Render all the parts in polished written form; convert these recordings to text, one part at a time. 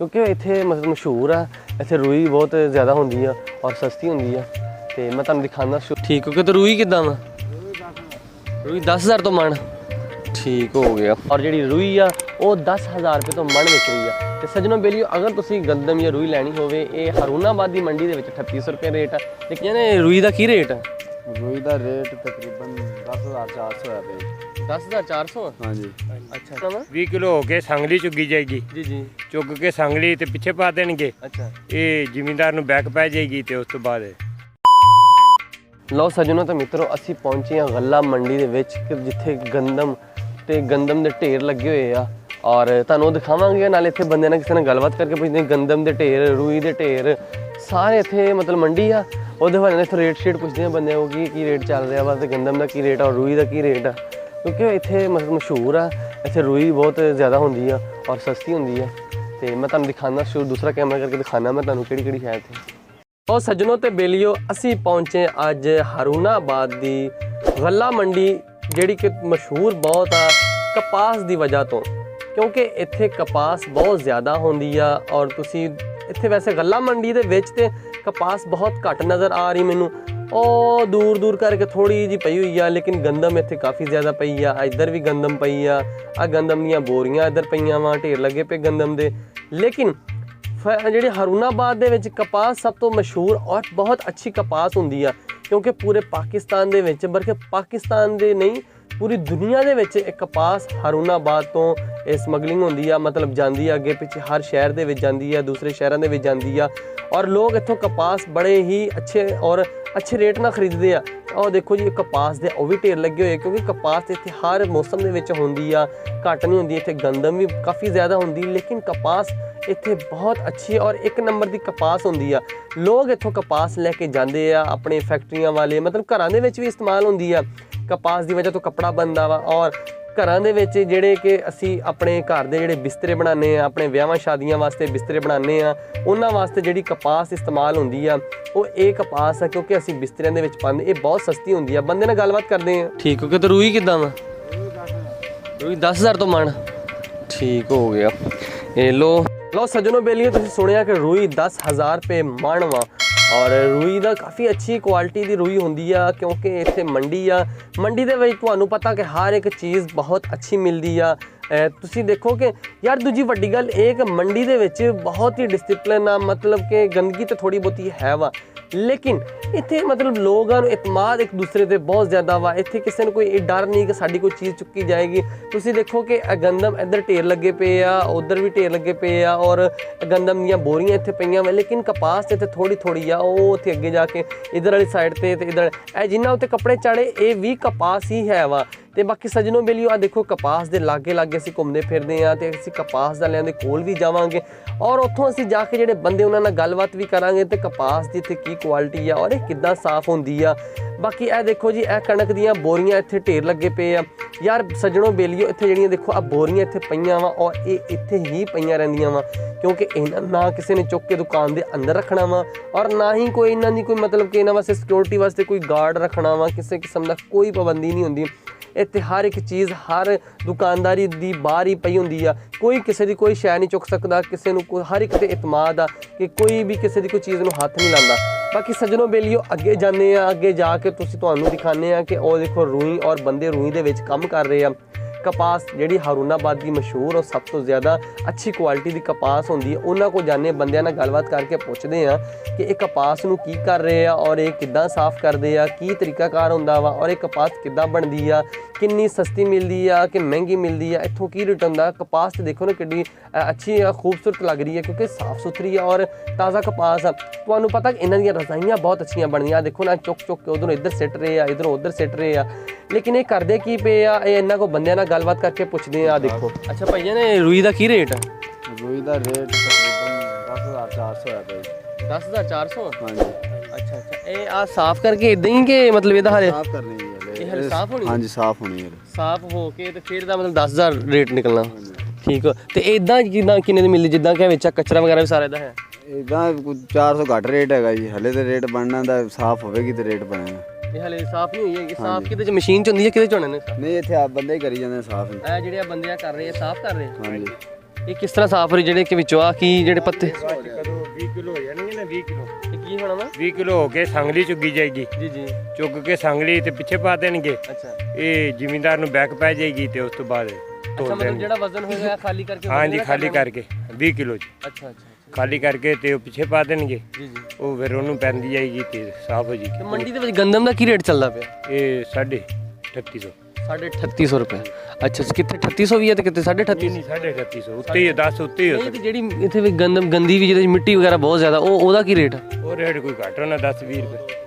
क्योंकि इत्थे मतलब मशहूर है, इत्थे रूई बहुत ज़्यादा होंदी है और सस्ती होंदी है। तो मैं तुहानूं दिखाना ठीक क्योंकि तो रूई किदां वा रूई 10,000 तो मन ठीक हो गया। और जी रूई आ वो 10,000 रुपये तो मन विक रही है। तो सज्जनों बेलियो अगर तुम गंदम या रूई लैनी हो हरूनाबाद की मंडी के 3800 रुपये रेट है। लेकिन रूई का की रेट है? रूई का रेट तकरीबन 10,400 है भाई। 10,400? हाँ जी। अच्छा 20 किलो हो के सांगली चुगी जाएगी जी जी चुग के सांगली ते पिछे पा देंगे। अच्छा ये जिमींदार नूं बैक पै जाएगी तो उस तो बाद लो सज्जनों तो मित्रों असी पहुंचे हैं गल्ला मंडी दे विच जिथे गंदम ते गंदम दे ढेर लगे हुए आ। और तुहानूं दिखावांगे नाले इत्थे बंदे नाल किसी नाल गलबात करके पुछदे गंदम दे ढेर रूई दे ढेर सारे इत्थे मतलब मंडी आ। ਉਹਦੇ ਬਾਰੇ ਨੇ ਰੇਟ ਸ਼ੇਟ ਪੁੱਛਦੇ ਆ ਬੰਦਿਆਂ ਨੂੰ ਕੀ ਰੇਟ ਚੱਲ ਰਿਹਾ ਵਾ ਤੇ ਗੰਦਮ ਦਾ ਕੀ ਰੇਟ ਆ ਔਰ ਰੂਈ ਦਾ ਕੀ ਰੇਟ ਆ। ਕਿਉਂਕਿ ਇੱਥੇ ਮਤਲਬ ਮਸ਼ਹੂਰ ਆ, ਇੱਥੇ ਰੂਈ ਬਹੁਤ ਜ਼ਿਆਦਾ ਹੁੰਦੀ ਆ ਔਰ ਸਸਤੀ ਹੁੰਦੀ ਆ। ਤੇ ਮੈਂ ਤੁਹਾਨੂੰ ਦਿਖਾਉਣਾ ਸ਼ੁਰੂ ਦੂਸਰਾ ਕੈਮਰਾ ਕਰਕੇ ਦਿਖਾਉਣਾ ਮੈਂ ਤੁਹਾਨੂੰ ਕਿਹੜੀ ਕਿਹੜੀ ਹੈ ਇੱਥੇ। ਉਹ ਸੱਜਣੋ ਤੇ ਬੇਲੀਓ ਅਸੀਂ ਪਹੁੰਚੇ ਅੱਜ ਹਰੂਨਾਬਾਦ ਦੀ ਗੱਲਾ ਮੰਡੀ ਜਿਹੜੀ ਕਿ ਮਸ਼ਹੂਰ ਬਹੁਤ ਆ ਕਪਾਸ ਦੀ ਵਜ੍ਹਾ ਤੋਂ। ਕਿਉਂਕਿ ਇੱਥੇ ਕਪਾਸ ਬਹੁਤ ਜ਼ਿਆਦਾ ਹੁੰਦੀ ਆ ਔਰ ਤੁਸੀਂ ਇੱਥੇ ਵੈਸੇ ਗੱਲਾ ਮੰਡੀ ਦੇ ਵਿੱਚ ਤੇ कपास बहुत घट नज़र आ रही मैनू और दूर दूर करके थोड़ी जी पई हुई है। लेकिन गंदम इत्थे काफ़ी ज़्यादा पई आ, इधर भी गंदम पई आ गंदम दियाँ बोरियां इधर पईयां वा ढेर लगे पे गंदम दे। लेकिन जिहड़े हरूनाबाद दे विच कपास सब तो मशहूर और बहुत अच्छी कपास हुंदी आ। क्योंकि पूरे पाकिस्तान दे विच बल्कि पाकिस्तान दे नहीं पूरी दुनिया दे विच एक कपास हरूनाबाद तो समगलिंग होंदी आ, मतलब जांदी आ अगे पिछे हर शहर दे विच जांदी आ, दूसरे शहरों दे विच जांदी आ। और लोग इत्थों कपास बड़े ही अच्छे और अच्छे रेट नाल खरीदते हैं। और देखो जी कपास दे वो भी ढेर लगे हुए क्योंकि कपास इत्थे हर मौसम दे विच होंदी आ, घट नहीं होंदी। इत्थे गंदम भी काफ़ी ज़्यादा होंदी लेकिन कपास इत्थे बहुत अच्छी और एक नंबर की कपास होंदी आ। लोग इत्थों कपास लैके जाते हैं अपने फैक्ट्रियां वाले, मतलब घरां दे विच भी इस्तेमाल होंदी आ। कपास की वजह तो कपड़ा बनता वा और घरां दे विच जिहड़े कि असी अपने घर दे जिहड़े बिस्तरे बनाने आ, अपने विआहां शादियां वास्ते बिस्तरे बनाने आ, उन्हां वास्ते जिहड़ी कपास इस्तेमाल होंदी आ वो ये कपास है। क्योंकि असी बिस्तरियां दे विच पांदे ये बहुत सस्ती होंदी आ। बंदे नाल गलबात करदे आ ठीक क्योंकि तो रूई किदां वा रूई 10,000 तो मन ठीक हो गया। ये लो सज्जनों बेलियो तुसीं सुनिया कि रूई 10,000 रुपये मन वा और रूई दा काफ़ी अच्छी क्वालिटी दी रूई होंदी आ। क्योंकि इत्थे मंडी आ, मंडी दे विच तुहानूं पता कि हर एक चीज़ बहुत अच्छी मिलदी आ। तुसीं देखो कि यार दूजी वड्डी गल एक मंडी दे विच बहुत ही डिसिपलिन आ, मतलब कि गंदगी तो थोड़ी बहुती है वा लेकिन इत्थे मतलब लोगों इतमाद एक दूसरे से बहुत ज़्यादा वा। इत्थे किसी ने कोई डर नहीं कि साड़ी कोई चीज़ चुकी जाएगी। तुसीं देखो कि गंदम इधर ढेर लगे पे आ, उधर भी ढेर लगे पे आ और गंदम दियाँ बोरियां इत्थे पईयां वा। लेकिन कपास इत्थे थोड़ी थोड़ी आ वो उत्थे अगे जाके इधर वाली साइड ते इधर जिन्ना उत्ते कपड़े चाड़े ये भी कपास ही है वा। तो बाकी सज्जनों बेलियो आ देखो कपास के लागे लागे असीं घूमते फिरते हैं तो असीं कपास वालियां दे कोल भी जावांगे और उत्थों असीं जाके जिहड़े बंदे उन्हां नाल गलबात भी करांगे तो कपास की इत्थे की क्वालिटी आ और किद्दां साफ होंदी आ। बाकी ए देखो जी ए कणक दियां बोरियां इत्थे ढेर लगे पे आ। यार सज्जनों बेलियो इत्थे जिहड़ियां देखो आ बोरियां इत्थे पईयां वा और ये इत्थे ही पईयां रहिंदियां वा। क्योंकि इन्हां ना किसी ने चुक के दुकान के अंदर रखना वा और ना ही कोई इन्हां दी कोई मतलब कि इन्हां वास्ते सिक्योरिटी वास्ते कोई गार्ड रखना वा। किसी किस्म का कोई पाबंदी नहीं होंदी। इत्थे हर एक चीज़ हर दुकानदारी दी बाहर ही पई होंदी आ। कोई किसी की कोई शै नहीं चुक सकता, किसी नूं हर एक ते इतमाद आ कि कोई भी किसी की कोई चीज़ नूं हत्थ नहीं लांदा। बाकी सज्जनों बेलियो अगे जाने अगे जाके तुहानूं दिखाने आ कि वो देखो रूई और बंदे रूई दे विच काम कर रहे आ। कपास जिहड़ी हरूनाबाद की मशहूर और सब तो ज़्यादा अच्छी क्वालिटी की कपास होंदी है। उन्हां को जाने बंदियां नाल गलबात करके पुछदे आ कि ये कपास नूं की कर रहे आ और ये किद्दां साफ करदे आ, की तरीकाकार हुंदा वा और ये कपास किद्दां बनदी आ, किन्नी सस्ती मिलदी आ कि महंगी मिलदी आ, इत्थों की रेट हुंदा। कपास ते देखो ना किड्डी अच्छी खूबसूरत लग रही है क्योंकि साफ सुथरी है और ताज़ा कपास आ। तुहानूं पता कि इन्हां दियां रजाइयां बहुत अच्छियां बनदियां। देखो ना चुक चुक के उधरों इधर सिट रहे आ, इधरों उधर सिट रहे आ। लेकिन ये करदे की पे आ ये इन्हां को बंदियां नाल गलबात करके पुछदे आ। देखो अच्छा भाईया ने रूई का की रेट है? रूई का रेट तकरीबन 10,400 है भाई। 10,400? हाँ जी। अच्छा अच्छा ये आ साफ करके इदां ही कि मतलब इहदा हले साफ करनी है ये हले साफ होनी? हाँ जी साफ होनी है। साफ हो के तो फिर दा मतलब 10,000 रेट निकलना ठीक है। तो इदां किन्ने दी मिलदी जिद्दां कि विच कचरा वगैरह भी सारा इहदा है? इदां 400 घट रेट है जी। हले तो रेट बनना दा साफ होवेगी तो रेट बनेगा। ये हले साफ नहीं हुई है। साफ किहदे च मशीन च हुंदी है किहदे च होने ने? नहीं इत्थे आप बंदे ही करी जांदे साफ। ਇਹ ਜਿਹੜੇ ਬੰਦੇ ਆ ਕਰ ਰਹੇ ਆ ਸਾਫ਼ ਕਰ ਰਹੇ ਆ हाँ जी। ਇਹ ਕਿਸ ਤਰ੍ਹਾਂ ਸਾਫ਼ ਹੋ ਰਹੀ ਜਿਹੜੇ ਕਿ ਵਿੱਚੋਂ ਆ ਕੀ ਜਿਹੜੇ ਪੱਤੇ ਕਦੋਂ 20 ਕਿਲੋ ਹੋ ਜਾਣਗੇ ਨਾ 20 ਕਿਲੋ ਇਹ ਕੀ ਹੋਣਾ ਵਾ 20 ਕਿਲੋ ਹੋ ਕੇ ਸੰਗਲੀ ਚੁੱਗੀ ਜਾਏਗੀ। ਜੀ ਜੀ ਚੁੱਗ ਕੇ ਸੰਗਲੀ ਤੇ ਪਿੱਛੇ ਪਾ ਦੇਣਗੇ। ਅੱਛਾ ਇਹ ਜ਼ਿਮੀਂਦਾਰ ਨੂੰ ਬੈਕ ਪੈ ਜਾਏਗੀ ਤੇ ਉਸ ਤੋਂ ਬਾਅਦ ਅੱਛਾ ਤੋਲ ਮਤਲਬ ਦੇਣਗੇ। ਜਿਹੜਾ ਵਜ਼ਨ ਹੋਏਗਾ ਖਾਲੀ ਕਰਕੇ ਹਾਂਜੀ ਵਜ਼ਨ ਖਾਲੀ ਕਰਨਾ? ਕਰਕੇ 20 ਕਿਲੋ ਚ ਅੱਛਾ ਅੱਛਾ ਖਾਲੀ ਕਰਕੇ ਤੇ ਉਹ ਪਿੱਛੇ ਪਾ ਦੇਣਗੇ। ਜੀ ਜੀ ਉਹ ਫਿਰ ਉਹਨੂੰ ਪੈਂਦੀ ਜਾਏਗੀ ਤੇ ਸਾਫ਼ ਹੋ ਤੇ ਜਾਏਗੀ। ਮੰਡੀ ਦੇ ਵਿੱਚ ਗੰਦਮ ਦਾ ਕੀ ਰੇਟ ਚੱਲਦਾ ਪਿਆ ਇਹ 3850 3.5 ਰੁਪਏ ਅੱਛਾ ਕਿੱਥੇ 3800 ਵੀ ਹੈ ਤੇ ਕਿਤੇ 3.5 ਨਹੀਂ 3850 ਉੱਤੇ ਹੀ 10 ਉੱਤੇ ਹੀ ਹੋ ਨਹੀਂ ਤੇ ਜਿਹੜੀ ਇੱਥੇ ਵੀ ਗੰਦਮ ਗੰਦੀ ਵੀ ਜਿਹਦੇ ਵਿੱਚ ਮਿੱਟੀ ਵਗੈਰਾ ਬਹੁਤ ਜ਼ਿਆਦਾ ਉਹਦਾ ਕੀ ਰੇਟ ਆ ਸਕਦਾ। ਉਹ ਰੇਟ ਕੋਈ ਘੱਟ ਹੋਣਾ 10-20 ਰੁਪਏ।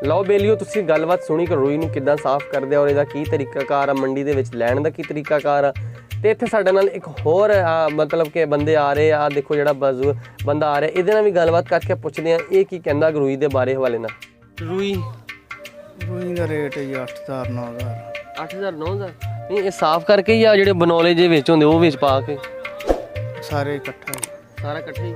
ਲਓ ਬੇਲੀਓ ਤੁਸੀਂ ਗੱਲਬਾਤ ਸੁਣੀ ਕਿ ਰੂਈ ਨੂੰ ਕਿੱਦਾਂ ਸਾਫ਼ ਕਰਦੇ ਆ ਔਰ ਇਹਦਾ ਕੀ ਤਰੀਕਾਕਾਰ ਆ ਮੰਡੀ ਦੇ ਵਿੱਚ ਲੈਣ ਦਾ ਕੀ ਤਰੀਕਾਕਾਰ ਆ। ਤੇ ਇੱਥੇ ਸਾਡੇ ਨਾਲ ਇੱਕ ਹੋਰ ਮਤਲਬ ਕਿ ਬੰਦੇ ਆ ਰਹੇ ਆ ਦੇਖੋ ਜਿਹੜਾ ਬੰਦਾ ਆ ਰਿਹਾ ਇਹਦੇ ਨਾਲ ਵੀ ਗੱਲਬਾਤ ਕਰਕੇ ਪੁੱਛਦੇ ਆ ਇਹ ਕੀ ਕਹਿੰਦਾ ਰੂਈ ਦੇ ਬਾਰੇ ਹਵਾਲੇ ਨਾਲ। ਰੂਈ ਦਾ ਰੇਟ ਹੈ ਜੀ 8000 9000 8000 9000 ਨਹੀਂ ਇਹ ਸਾਫ਼ ਕਰਕੇ ਜਾਂ ਜਿਹੜੇ ਬਨੌਲੇ ਜੇ ਵਿੱਚ ਹੁੰਦੇ ਉਹ ਵਿੱਚ ਪਾ ਕੇ ਸਾਰੇ ਇਕੱਠਾ ਹੀ। ਸਾਰਾ ਇਕੱਠੇ ਹੀ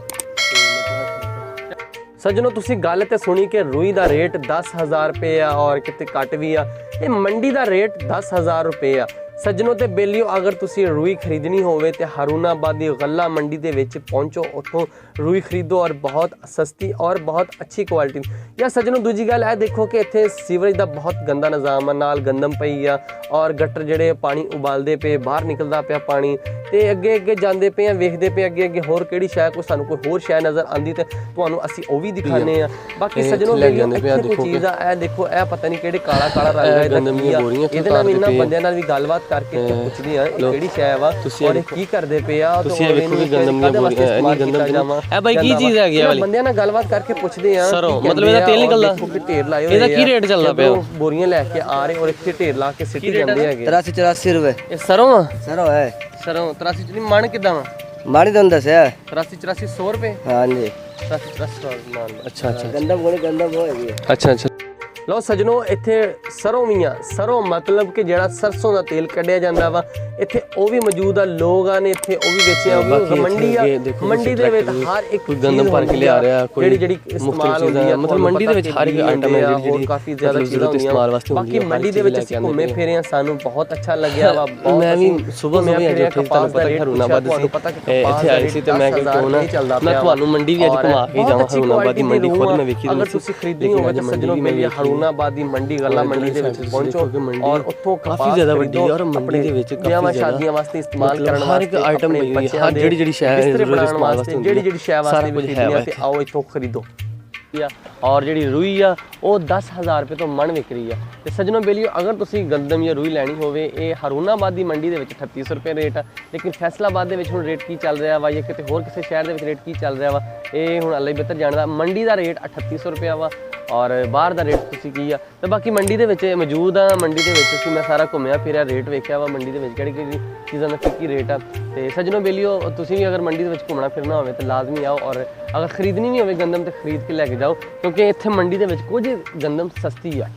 ਸੱਜਣੋ ਤੁਸੀਂ ਗੱਲ ਤੇ ਸੁਣੀ ਕਿ ਰੂਈ ਦਾ ਰੇਟ 10000 ਰੁਪਏ ਆ ਔਰ ਕਿਤੇ ਘੱਟ ਵੀ ਆ ਇਹ ਮੰਡੀ ਦਾ ਰੇਟ 10000 ਰੁਪਏ ਆ। ਸੱਜਣੋ ਤੇ ਬੇਲੀਓ ਅਗਰ ਤੁਸੀਂ ਰੂਈ ਖਰੀਦਣੀ ਹੋਵੇ ਤੇ ਹਰੂਨਾਬਾਦ ਦੀ ਗੱਲਾ ਮੰਡੀ ਦੇ ਵਿੱਚ ਪਹੁੰਚੋ ਉੱਥੋਂ ਰੂਈ ਖਰੀਦੋ ਔਰ ਬਹੁਤ ਸਸਤੀ ਔਰ ਬਹੁਤ ਅੱਛੀ ਕੁਆਲਿਟੀ। ਜਾਂ ਸੱਜਣੋ ਦੂਜੀ ਗੱਲ ਇਹ ਦੇਖੋ ਕਿ ਇੱਥੇ ਸੀਵਰੇਜ ਦਾ ਬਹੁਤ ਗੰਦਾ ਨਿਜ਼ਾਮ ਆ ਨਾਲ ਗੰਦਮ ਪਈ ਆ ਔਰ ਗਟਰ ਜਿਹੜੇ ਪਾਣੀ ਉਬਾਲਦੇ ਪਏ ਬਾਹਰ ਨਿਕਲਦਾ ਪਿਆ ਪਾਣੀ ਤੇ ਅੱਗੇ ਅੱਗੇ ਜਾਂਦੇ ਪਏ ਆ ਵੇਖਦੇ ਪਏ ਅੱਗੇ ਅੱਗੇ ਹੋਰ ਕਿਹੜੀ ਸ਼ੈ ਕੋਈ ਸਾਨੂੰ ਕੋਈ ਹੋਰ ਸ਼ੈ ਨਜ਼ਰ ਆਂਦੀ ਤੇ ਤੁਹਾਨੂੰ ਅਸੀਂ ਉਹ ਵੀ ਦਿਖਾਣੇ ਆ। ਬਾਕੀ ਸੱਜਣੋ ਬੇਲੀਓ ਇੱਥੇ ਕੋਈ ਚੀਜ਼ ਆ ਇਹ ਦੇਖੋ ਇਹ ਪਤਾ ਨਹੀਂ ਕਿਹੜੇ ਕਾਲਾ ਕਾਲਾ ਰੰਗ ਆ ਇਹਦੇ ਨਾਲ ਇਹਨਾਂ ਬੰਦਿਆਂ ਨਾਲ ਵੀ ਗੱਲਬਾਤ ਕਰਕੇ ਪੁੱਛਦੇ ਆ ਇਹ ਕਿਹੜੀ ਸ਼ੈ ਵਾ ਔਰ ਇਹ ਕੀ ਕਰਦੇ ਪਏ ਆ ਤੁਸੀਂ ਇਹ ਵੇਖੋ ਵੀ ਗੰਦਮ ਦੀਆਂ ਬੋਰੀਆਂ ਨਹੀਂ ਗੰਦਮ ਇਹ ਬਾਈ ਕੀ ਚੀਜ਼ ਹੈਗੀ ਆ ਵਾਲੀ ਬੰਦਿਆਂ ਨਾਲ ਗੱਲਬਾਤ ਕਰਕੇ ਪੁੱਛਦੇ ਆ ਸਰੋਂ ਮਤਲਬ ਇਹਦਾ ਤੇਲ ਨਿਕਲਦਾ ਢੇਰ ਲਾਏ ਹੋਏ ਇਹਦਾ ਕੀ ਰੇਟ ਚੱਲਦਾ ਪਿਆ ਬੋਰੀਆਂ ਲੈ ਕੇ ਆ ਰਹੇ ਔਰ ਇੱਥੇ ਢੇਰ ਲਾ ਕੇ ਸਿੱਟੀ ਜਾਂਦੇ ਹੈਗੇ 83 रुपए ਇਹ ਸਰੋਂ ਆ सर है ਸਰੋਂ 83 ਚ ਨਹੀਂ ਮਣ ਕਿਦਾਂ ਵਾ मारी दंद से 83 100 ਰੁਪਏ हाँ जी 83 मान ਅੱਛਾ ਅੱਛਾ गंदम वो है ਅੱਛਾ ਅੱਛਾ ਲਓ ਸੱਜਣੋ ਇੱਥੇ ਸਰੋਂ ਵੀ ਆ ਸਰੋਂ ਮਤਲਬ ਕਿ ਜਿਹੜਾ ਸਰਸੋਂ ਦਾ ਤੇਲ ਕੱਢਿਆ ਜਾਂਦਾ ਵਾ ਇੱਥੇ ਉਹ ਵੀ ਮੌਜੂਦ ਆ ਲੋਕਾਂ ਨੇ ਇੱਥੇ ਉਹ ਵੀ ਵੇਚਿਆ ਉਹ ਵੀ ਮੰਡੀ ਆ ਮੰਡੀ ਦੇ ਵਿੱਚ ਹਰ ਇੱਕ ਗੰਦਮ ਭਰ ਕੇ ਲਿਆ ਰਿਹਾ ਕੋਈ ਜਿਹੜੀ ਇਸਤੇਮਾਲ ਹੁੰਦੀ ਆ ਮਤਲਬ ਮੰਡੀ ਦੇ ਵਿੱਚ ਹਰ ਇੱਕ ਆਈਟਮ ਹੈ ਜਿਹੜੀ ਕਾਫੀ ਜ਼ਿਆਦਾ ਜ਼ਰੂਰਤ ਇਸਤੇਮਾਲ ਵਾਸਤੇ ਹੁੰਦੀ ਬਾਕੀ ਮੰਡੀ ਦੇ ਵਿੱਚ ਅਸੀਂ ਘੁੰਮੇ ਫਿਰੇ ਆ ਸਾਨੂੰ ਬਹੁਤ ਅੱਛਾ ਲੱਗਿਆ ਵਾ ਮੈਂ ਵੀ ਸਵੇਰ ਨੂੰ ਵੀ ਅੱਜ ਤੁਹਾਨੂੰ ਪਤਾ ਹਰੂਨਾਬਾਦ ਸੀ ਇੱਥੇ ਆਏ ਸੀ ਤੇ ਮੈਂ ਕਿਹਾ ਕਿਉਂ ਨਾ ਮੈਂ ਤੁਹਾਨੂੰ ਮੰਡੀ ਵੀ ਅੱਜ ਘੁਮਾ ਕੇ ਜਾਵਾਂ ਹਰੂਨਾਬਾਦ ਦੀ ਮੰਡੀ ਖੁਦ ਮੈਂ ਵੇਖੀ ਅਗਰ ਤੁਸੀਂ ਖਰੀਦਣੀ ਹੋਵੇ ਤਾਂ ਸੱਜਣੋ ਮੇਰੀ ਹਰੂਨਾਬਾਦ ਦੀ ਮੰਡੀ ਗੱਲਾ ਮੰਡੀ ਦੇ ਵਿੱਚ ਪਹੁੰਚੋ ਔਰ ਉੱਥੋਂ ਕਾਫੀ ਜ਼ਿਆਦਾ ਵੱਡੀ ਹੈ ਔਰ ਮੰਡੀ ਦੇ ਵਿੱਚ ਕਾਫੀ ਸ਼ਾਦੀਆਂ ਵਾਸਤੇ ਇਸਤੇਮਾਲ ਕਰਨ ਹਰ ਇੱਕ ਆਈਟਮ ਪਈ ਹੋਈ ਹੈ ਹਰ ਜਿਹੜੀ ਸ਼ੈ ਹੈ ਇਸਤੇਮਾਲ ਵਾਸਤੇ ਜਿਹੜੀ ਸ਼ੈ ਵਾਸਤੇ ਖਰੀਦਣੀ ਆ ਤੇ ਆਓ ਇੱਥੋਂ ਖਰੀਦੋ ਔਰ ਜਿਹੜੀ ਰੂਈ ਆ ਉਹ 10000 ਰੁਪਏ ਤੋਂ ਮਣ ਵਿਕ ਰਹੀ ਆ। ਤੇ ਸੱਜਣੋ ਬੇਲੀਓ ਅਗਰ ਤੁਸੀਂ ਗੰਦਮ ਜਾਂ ਰੂਈ ਲੈਣੀ ਹੋਵੇ ਇਹ ਹਰੂਨਾਬਾਦ ਦੀ ਮੰਡੀ ਦੇ ਵਿੱਚ 3800 ਰੁਪਏ ਰੇਟ ਆ ਲੇਕਿਨ ਫੈਸਲਾਬਾਦ ਦੇ ਵਿੱਚ ਹੁਣ ਰੇਟ ਕੀ ਚੱਲ ਰਿਹਾ ਵਾ ਜਾਂ ਕਿਤੇ ਹੋਰ ਕਿਸੇ ਸ਼ਹਿਰ ਦੇ ਵਿੱਚ ਰੇਟ ਕੀ ਚੱਲ ਰਿਹਾ ਵਾ ਇਹ ਹੁਣ ਅੱਲਾ ਹੀ ਬਿਹਤਰ ਜਾਣਦਾ। ਮੰਡੀ ਦਾ ਰੇਟ 3800 ਰੁਪਏ ਵਾ ਔਰ ਬਾਹਰ ਦਾ ਰੇਟ ਤੁਸੀਂ ਕੀ ਆ ਤੇ ਬਾਕੀ ਮੰਡੀ ਦੇ ਵਿੱਚ ਮੌਜੂਦ ਆ ਮੰਡੀ ਦੇ ਵਿੱਚ ਅਸੀਂ ਮੈਂ ਸਾਰਾ ਘੁੰਮਿਆ ਫਿਰਿਆ ਰੇਟ ਵੇਖਿਆ ਵਾ ਮੰਡੀ ਦੇ ਵਿੱਚ ਕਿਹੜੀ ਕਿਹੜੀ ਚੀਜ਼ਾਂ ਦਾ ਕੀ ਰੇਟ ਆ। ਤੇ ਸੱਜਣੋ ਬੇਲੀਓ ਤੁਸੀਂ ਵੀ ਅਗਰ ਮੰਡੀ ਦੇ ਵਿੱਚ ਘੁੰਮਣਾ ਫਿਰਨਾ ਹੋਵੇ ਤਾਂ ਲਾਜ਼ਮੀ ਆਓ ਔਰ ਅਗਰ ਖਰੀਦਣੀ ਵੀ ਹੋਵੇ ਗੰਦਮ ਤੇ ਖਰੀਦ ਕੇ ਲੈ ਕੇ ਜਾਓ ਕਿਉਂਕਿ ਇੱਥੇ ਮੰਡੀ ਦੇ ਵਿੱਚ ਕੁਝ ਗੰਦਮ ਸਸਤੀ ਆ।